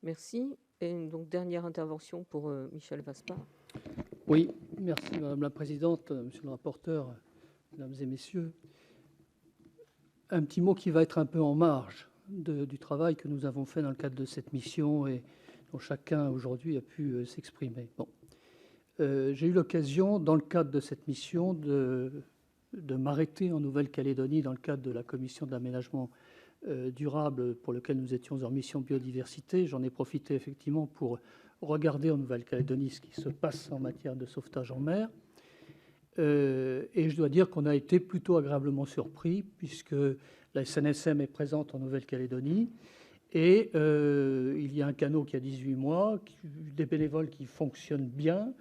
Merci. Et donc, dernière intervention pour Michel Vaspart. Oui, merci Madame la Présidente, Monsieur le rapporteur, Mesdames et Messieurs. Un petit mot qui va être un peu en marge du travail que nous avons fait dans le cadre de cette mission et dont chacun aujourd'hui a pu s'exprimer. Bon. J'ai eu l'occasion, dans le cadre de cette mission, de m'arrêter en Nouvelle-Calédonie dans le cadre de la commission de l'aménagement durable pour lequel nous étions en mission biodiversité. J'en ai profité effectivement pour regarder en Nouvelle-Calédonie ce qui se passe en matière de sauvetage en mer. Et je dois dire qu'on a été plutôt agréablement surpris puisque la SNSM est présente en Nouvelle-Calédonie et il y a un canot qui a 18 mois, des bénévoles qui fonctionnent bien,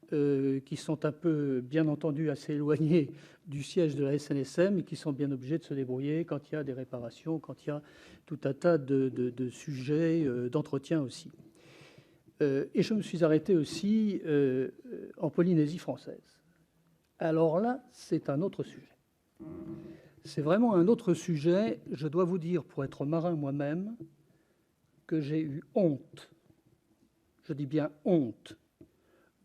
qui sont un peu, bien entendu, assez éloignés du siège de la SNSM et qui sont bien obligés de se débrouiller quand il y a des réparations, quand il y a tout un tas de sujets d'entretien aussi. Et je me suis arrêté aussi en Polynésie française. Alors là, c'est un autre sujet. C'est vraiment un autre sujet. Je dois vous dire, pour être marin moi-même, que j'ai eu honte, je dis bien honte,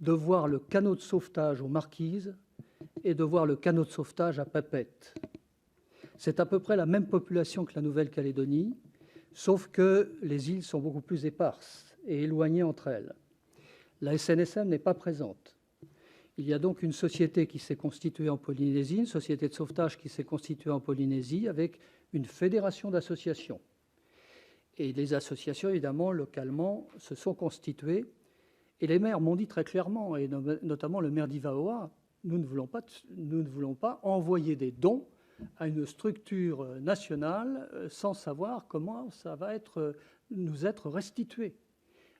de voir le canot de sauvetage aux Marquises et de voir le canot de sauvetage à Papeete. C'est à peu près la même population que la Nouvelle-Calédonie, sauf que les îles sont beaucoup plus éparses et éloignées entre elles. La SNSM n'est pas présente. Il y a donc une société qui s'est constituée en Polynésie, une société de sauvetage qui s'est constituée en Polynésie avec une fédération d'associations. Et les associations, évidemment, localement, se sont constituées. Et les maires m'ont dit très clairement, et notamment le maire d'Ivaoa, nous ne voulons pas envoyer des dons à une structure nationale sans savoir comment ça va nous être restitué.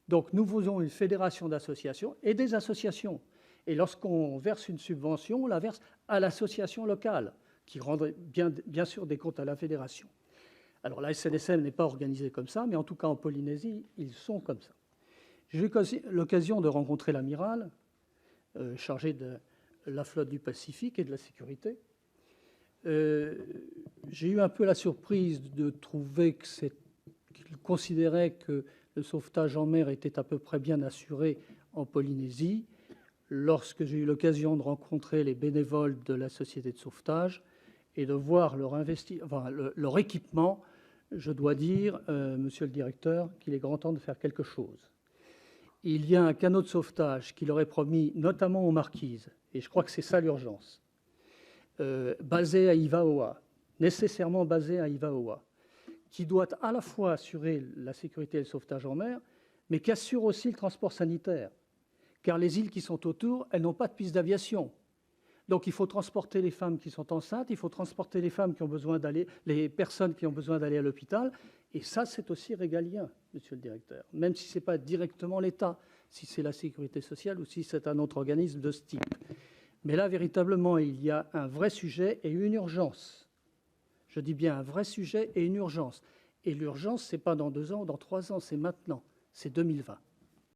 Donc nous faisons une fédération d'associations et des associations. Et lorsqu'on verse une subvention, on la verse à l'association locale, qui rendrait bien sûr des comptes à la fédération. Alors la SNSM n'est pas organisée comme ça, mais en tout cas en Polynésie, ils sont comme ça. J'ai eu l'occasion de rencontrer l'amiral, chargé de la flotte du Pacifique et de la sécurité. J'ai eu un peu la surprise de trouver qu'il considérait que le sauvetage en mer était à peu près bien assuré en Polynésie. Lorsque j'ai eu l'occasion de rencontrer les bénévoles de la société de sauvetage et de voir leur équipement, je dois dire, monsieur le directeur, qu'il est grand temps de faire quelque chose. Il y a un canot de sauvetage qui leur est promis, notamment aux Marquises, et je crois que c'est ça l'urgence, basé à Ivaoa, nécessairement basé à Ivaoa, qui doit à la fois assurer la sécurité et le sauvetage en mer, mais qui assure aussi le transport sanitaire. Car les îles qui sont autour, elles n'ont pas de piste d'aviation. Donc il faut transporter les femmes qui sont enceintes, il faut transporter les personnes qui ont besoin d'aller à l'hôpital. Et ça, c'est aussi régalien, monsieur le directeur, même si ce n'est pas directement l'État, si c'est la sécurité sociale ou si c'est un autre organisme de ce type. Mais là, véritablement, il y a un vrai sujet et une urgence. Je dis bien un vrai sujet et une urgence. Et l'urgence, ce n'est pas dans 2 ans ou dans 3 ans, c'est maintenant, c'est 2020.